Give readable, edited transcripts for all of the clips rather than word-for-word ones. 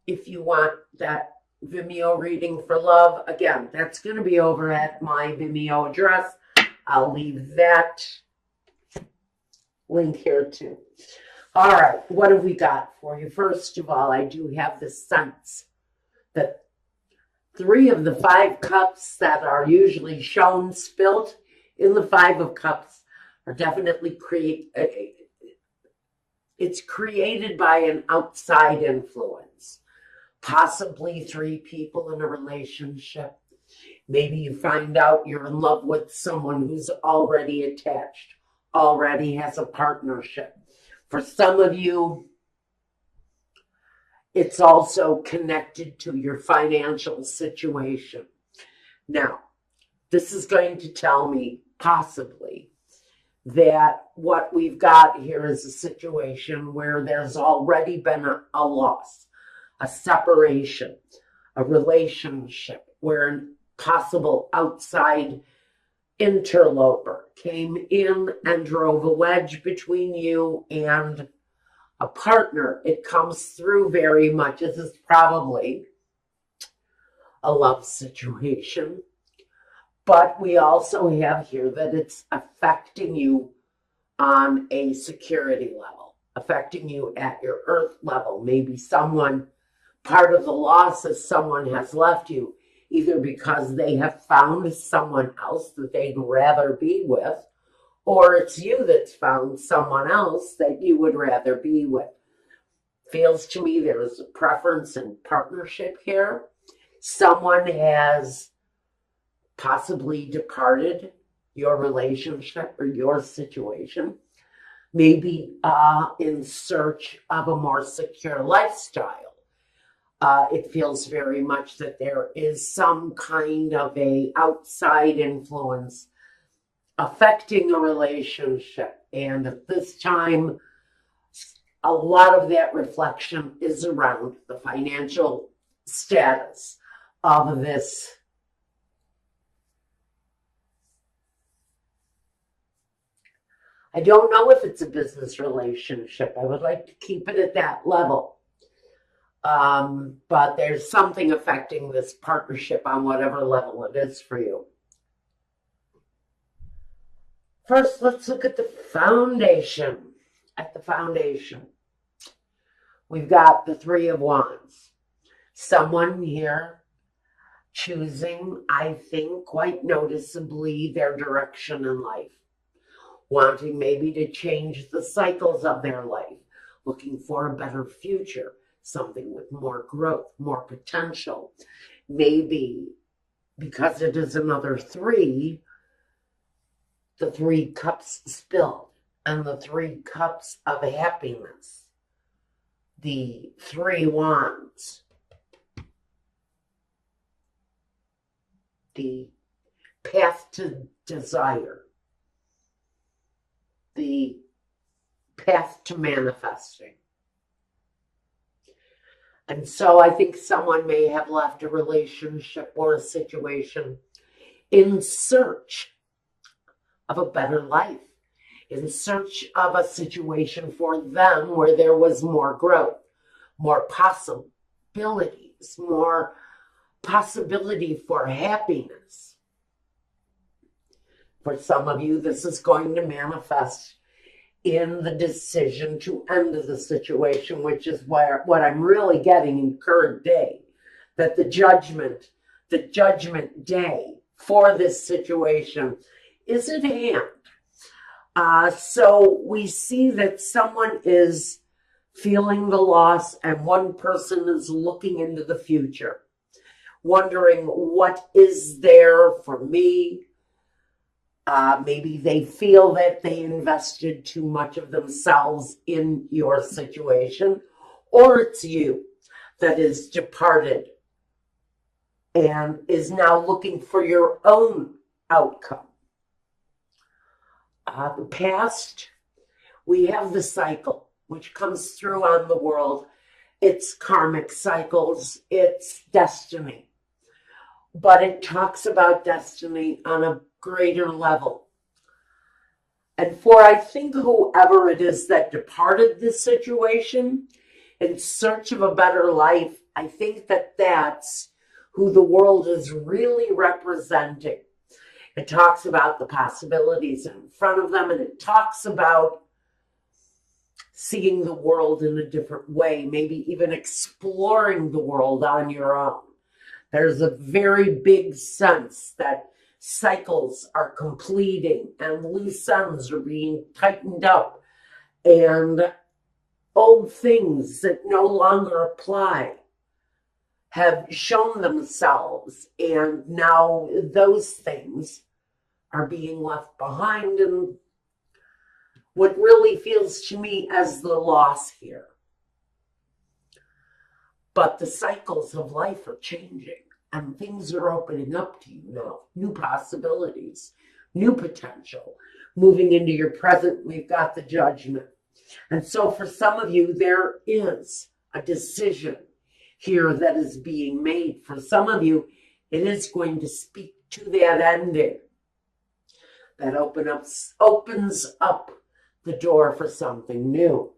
if you want that Vimeo reading for love, again, that's going to be over at my Vimeo address. I'll leave that link here too. All right, what have we got for you? First of all, I do have the sense that 3 of the 5 cups that are usually shown spilled in the 5 of cups are definitely it's created by an outside influence. Possibly 3 people in a relationship. Maybe you find out you're in love with someone who's already attached, already has a partnership. For some of you, it's also connected to your financial situation. Now, this is going to tell me possibly that what we've got here is a situation where there's already been a loss, a separation, a relationship where a possible outside interloper came in and drove a wedge between you and a partner. It comes through very much. This is probably a love situation. But we also have here that it's affecting you on a security level, affecting you at your earth level. Maybe part of the loss is someone has left you, either because they have found someone else that they'd rather be with, or it's you that's found someone else that you would rather be with. Feels to me there is a preference in partnership here. Someone has possibly departed your relationship or your situation, maybe in search of a more secure lifestyle. It feels very much that there is some kind of a outside influence affecting a relationship. And at this time, a lot of that reflection is around the financial status of this I don't know if it's a business relationship. I would like to keep it at that level. But there's something affecting this partnership on whatever level it is for you. First, let's look at the foundation. At the foundation, we've got the 3 of Wands. Someone here choosing, I think, quite noticeably their direction in life. Wanting maybe to change the cycles of their life, looking for a better future, something with more growth, more potential. Maybe because it is another 3, the 3 cups spilled and the 3 cups of happiness, the 3 wands, the path to desire, the path to manifesting. And so I think someone may have left a relationship or a situation in search of a better life, in search of a situation for them where there was more growth, more possibilities, more possibility for happiness. For some of you, this is going to manifest in the decision to end the situation, which is what I'm really getting in current day, that the judgment day for this situation is at hand. So we see that someone is feeling the loss and one person is looking into the future, wondering what is there for me. Maybe they feel that they invested too much of themselves in your situation, or it's you that is departed and is now looking for your own outcome. The past, we have the cycle, which comes through on the world. It's karmic cycles, it's destiny. But it talks about destiny on a greater level. And for, I think, whoever it is that departed this situation in search of a better life, I think that that's who the world is really representing. It talks about the possibilities in front of them, and it talks about seeing the world in a different way, maybe even exploring the world on your own. There's a very big sense that cycles are completing and loose ends are being tightened up, and old things that no longer apply have shown themselves, and now those things are being left behind, and what really feels to me as the loss here. But the cycles of life are changing, and things are opening up to you now. New possibilities, new potential. Moving into your present, we've got the Judgment. And so for some of you, there is a decision here that is being made. For some of you, it is going to speak to that ending that opens up the door for something new.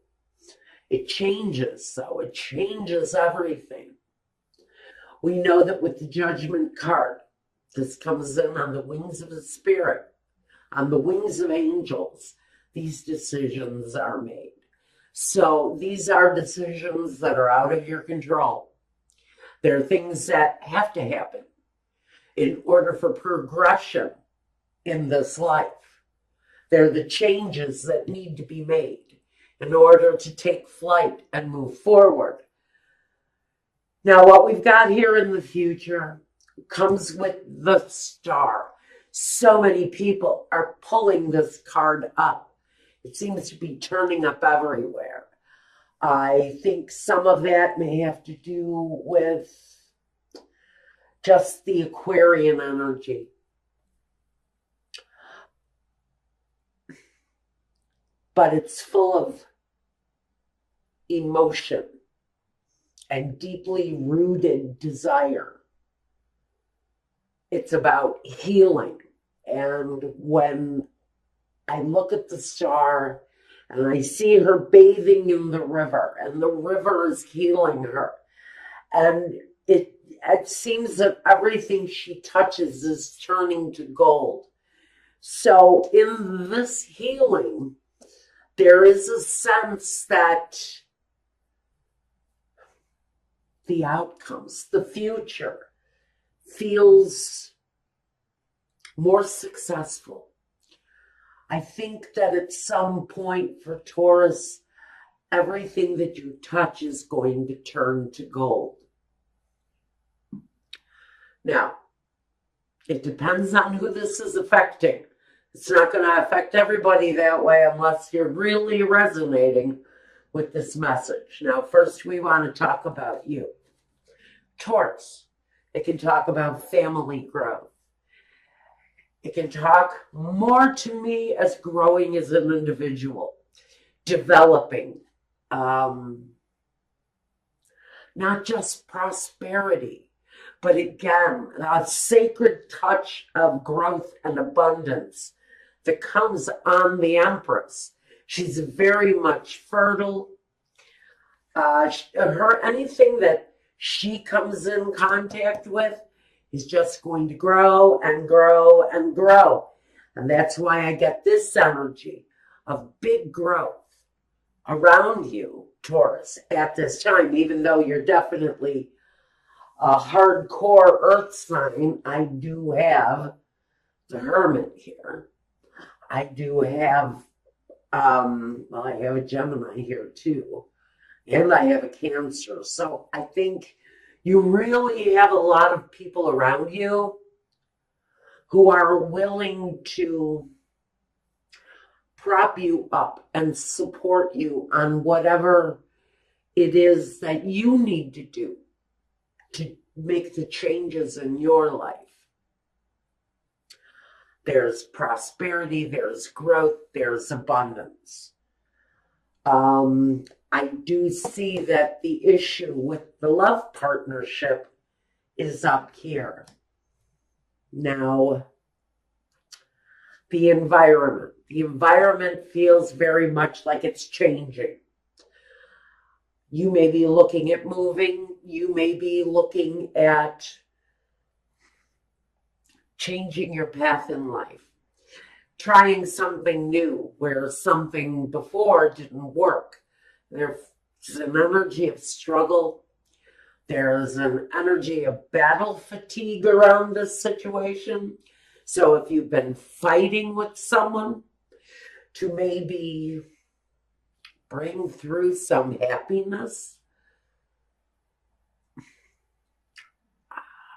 It changes, so it changes everything. We know that with the Judgment card, this comes in on the wings of the Spirit, on the wings of angels. These decisions are made. So these are decisions that are out of your control. There are things that have to happen in order for progression in this life. They're the changes that need to be made in order to take flight and move forward. Now, what we've got here in the future comes with the Star. So many people are pulling this card up. It seems to be turning up everywhere. I think some of that may have to do with just the Aquarian energy. But it's full of emotion and deeply rooted desire. It's about healing. And when I look at the Star and I see her bathing in the river, and the river is healing her, and it seems that everything she touches is turning to gold. So in this healing, there is a sense that the outcomes, the future, feels more successful. I think that at some point for Taurus, everything that you touch is going to turn to gold. Now, it depends on who this is affecting. It's not going to affect everybody that way unless you're really resonating with this message. Now, first we want to talk about you. Taurus, it can talk about family growth. It can talk more to me as growing as an individual, developing, not just prosperity, but again, a sacred touch of growth and abundance that comes on the Empress. She's very much fertile. Anything that she comes in contact with is just going to grow and grow and grow. And that's why I get this energy of big growth around you, Taurus, at this time. Even though you're definitely a hardcore earth sign, I do have the Hermit here. I do have, I have a Gemini here too. And I have a Cancer. So I think you really have a lot of people around you who are willing to prop you up and support you on whatever it is that you need to do to make the changes in your life. There's prosperity, there's growth, there's abundance. I do see that the issue with the love partnership is up here. Now, the environment feels very much like it's changing. You may be looking at moving. you may be looking at changing your path in life, trying something new where something before didn't work. There's an energy of struggle. There's an energy of battle fatigue around this situation. So if you've been fighting with someone to maybe bring through some happiness,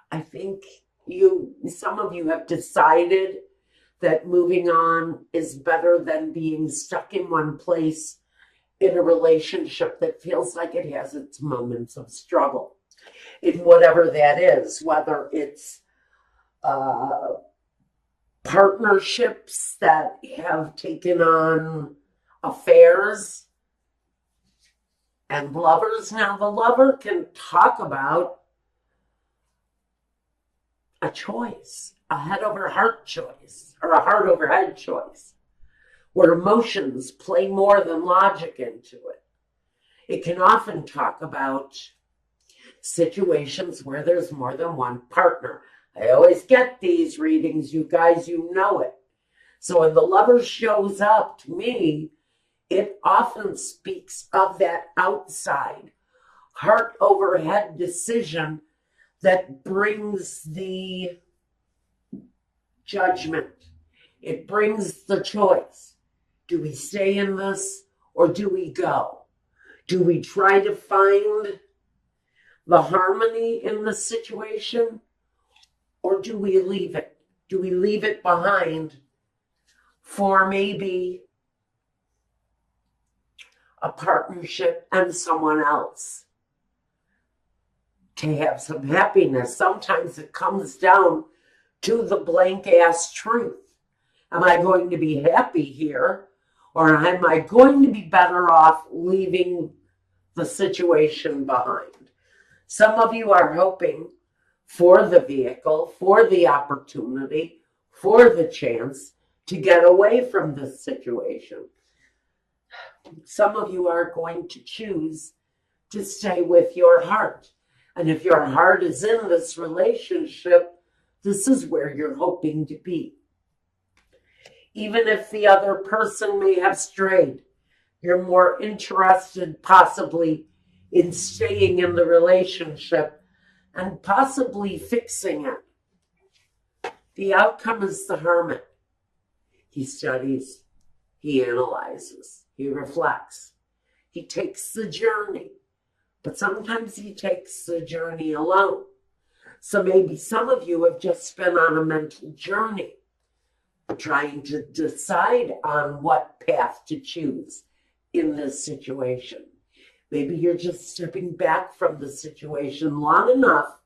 I think some of you have decided that moving on is better than being stuck in one place in a relationship that feels like it has its moments of struggle, in whatever that is, whether it's partnerships that have taken on affairs and lovers. Now, the lover can talk about a choice, a head over heart choice, or a heart over head choice, where emotions play more than logic into it. It can often talk about situations where there's more than one partner. I always get these readings, you guys, you know it. So when the lover shows up to me, it often speaks of that outside, heart over head decision that brings the judgment. It brings the choice. Do we stay in this or do we go? Do we try to find the harmony in the situation or do we leave it? Do we leave it behind for maybe a partnership and someone else to have some happiness? Sometimes it comes down to the blank ass truth. Am I going to be happy here, or am I going to be better off leaving the situation behind? Some of you are hoping for the vehicle, for the opportunity, for the chance to get away from this situation. Some of you are going to choose to stay with your heart. And if your heart is in this relationship, this is where you're hoping to be. Even if the other person may have strayed, you're more interested possibly in staying in the relationship and possibly fixing it. The outcome is the hermit. He studies, he analyzes, he reflects, he takes the journey, but sometimes he takes the journey alone. So maybe some of you have just been on a mental journey, trying to decide on what path to choose in this situation. Maybe you're just stepping back from the situation long enough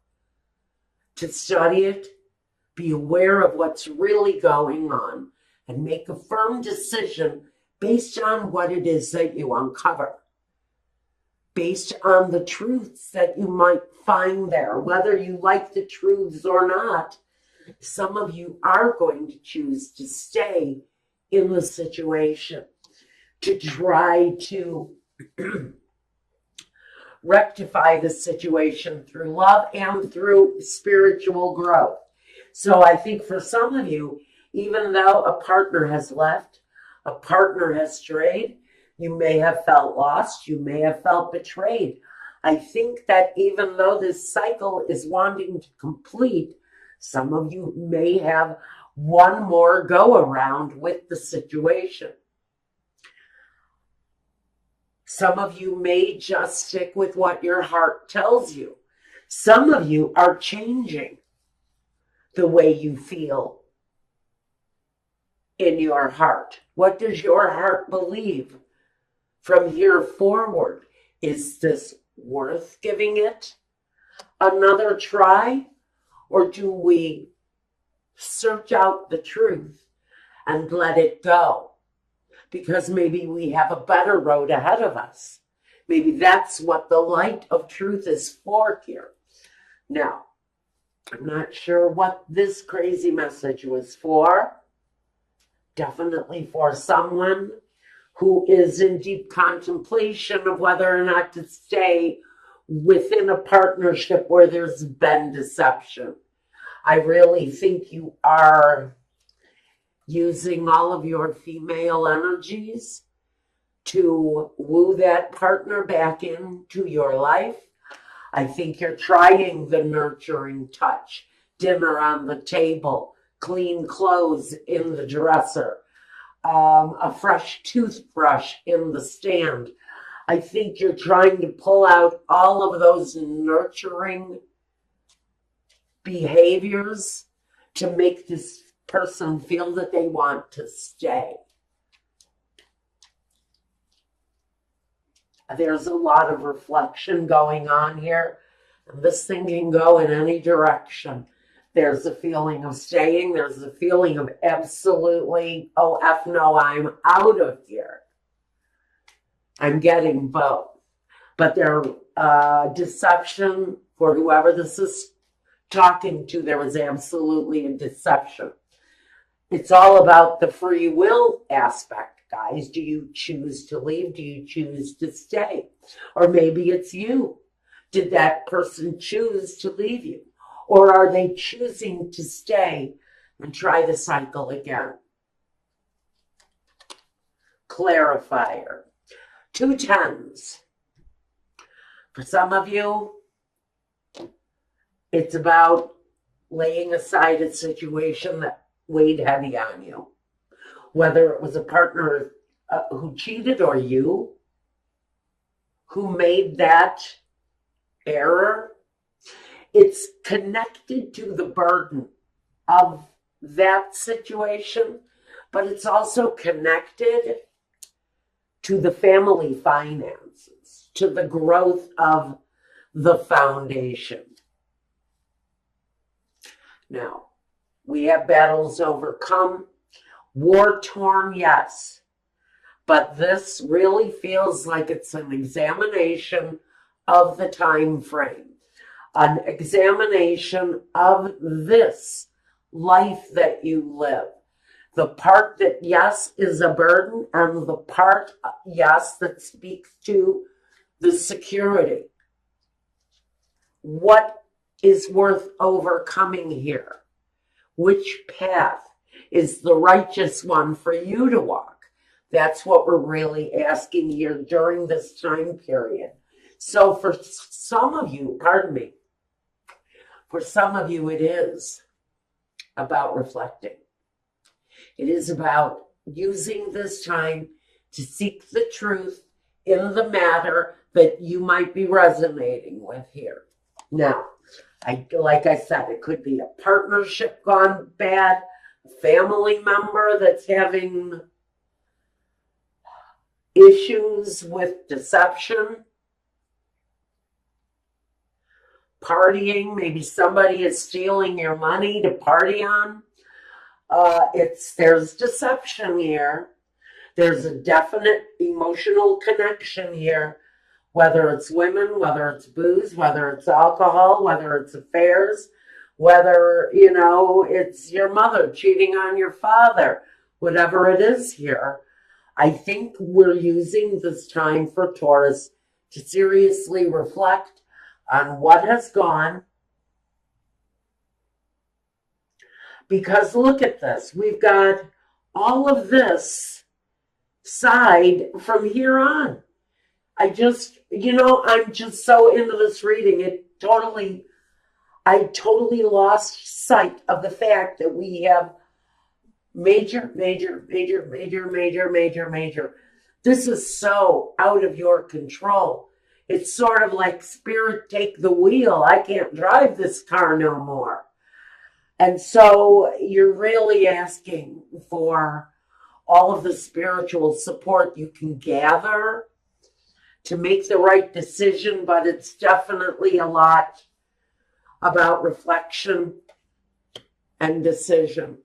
to study it, be aware of what's really going on, and make a firm decision based on what it is that you uncover, based on the truths that you might find there. Whether you like the truths or not, some of you are going to choose to stay in the situation, to try to rectify the situation through love and through spiritual growth. So I think for some of you, even though a partner has left, a partner has strayed, you may have felt lost, you may have felt betrayed. I think that even though this cycle is wanting to complete, some of you may have one more go around with the situation. Some of you may just stick with what your heart tells you. Some of you are changing the way you feel in your heart. What does your heart believe from here forward? Is this worth giving it another try? Or do we search out the truth and let it go? Because maybe we have a better road ahead of us. Maybe that's what the light of truth is for here. Now, I'm not sure what this crazy message was for. Definitely for someone who is in deep contemplation of whether or not to stay within a partnership where there's been deception. I really think you are using all of your female energies to woo that partner back into your life. I think you're trying the nurturing touch, dinner on the table, clean clothes in the dresser, a fresh toothbrush in the stand. I think you're trying to pull out all of those nurturing behaviors to make this person feel that they want to stay. There's a lot of reflection going on here, and this thing can go in any direction. There's a feeling of staying. There's a feeling of absolutely, oh, F no, I'm out of here. I'm getting both. But their deception, for whoever this is talking to, there was absolutely a deception. It's all about the free will aspect, guys. Do you choose to leave? Do you choose to stay? Or maybe it's you. Did that person choose to leave you? Or are they choosing to stay and try the cycle again? Clarifier. 2 tens. For some of you, it's about laying aside a situation that weighed heavy on you. Whether it was a partner who cheated or you who made that error, it's connected to the burden of that situation, but it's also connected to the family finances, to the growth of the foundation. Now, we have battles overcome, war-torn, yes, but this really feels like it's an examination of the time frame, an examination of this life that you live. The part that, yes, is a burden, and the part, yes, that speaks to the security. What is worth overcoming here? Which path is the righteous one for you to walk? That's what we're really asking here during this time period. So for some of you, for some of you it is about reflecting. It is about using this time to seek the truth in the matter that you might be resonating with here. Now, like I said, it could be a partnership gone bad, a family member that's having issues with deception, partying, maybe somebody is stealing your money to party on. There's deception here. There's a definite emotional connection here, whether it's women, whether it's booze, whether it's alcohol, whether it's affairs, whether, it's your mother cheating on your father, whatever it is here. I think we're using this time for Taurus to seriously reflect on what has gone. Because look at this. We've got all of this side from here on. I'm just so into this reading. I totally lost sight of the fact that we have major. This is so out of your control. It's sort of like, Spirit, take the wheel. I can't drive this car no more. And so you're really asking for all of the spiritual support you can gather to make the right decision, but it's definitely a lot about reflection and decision.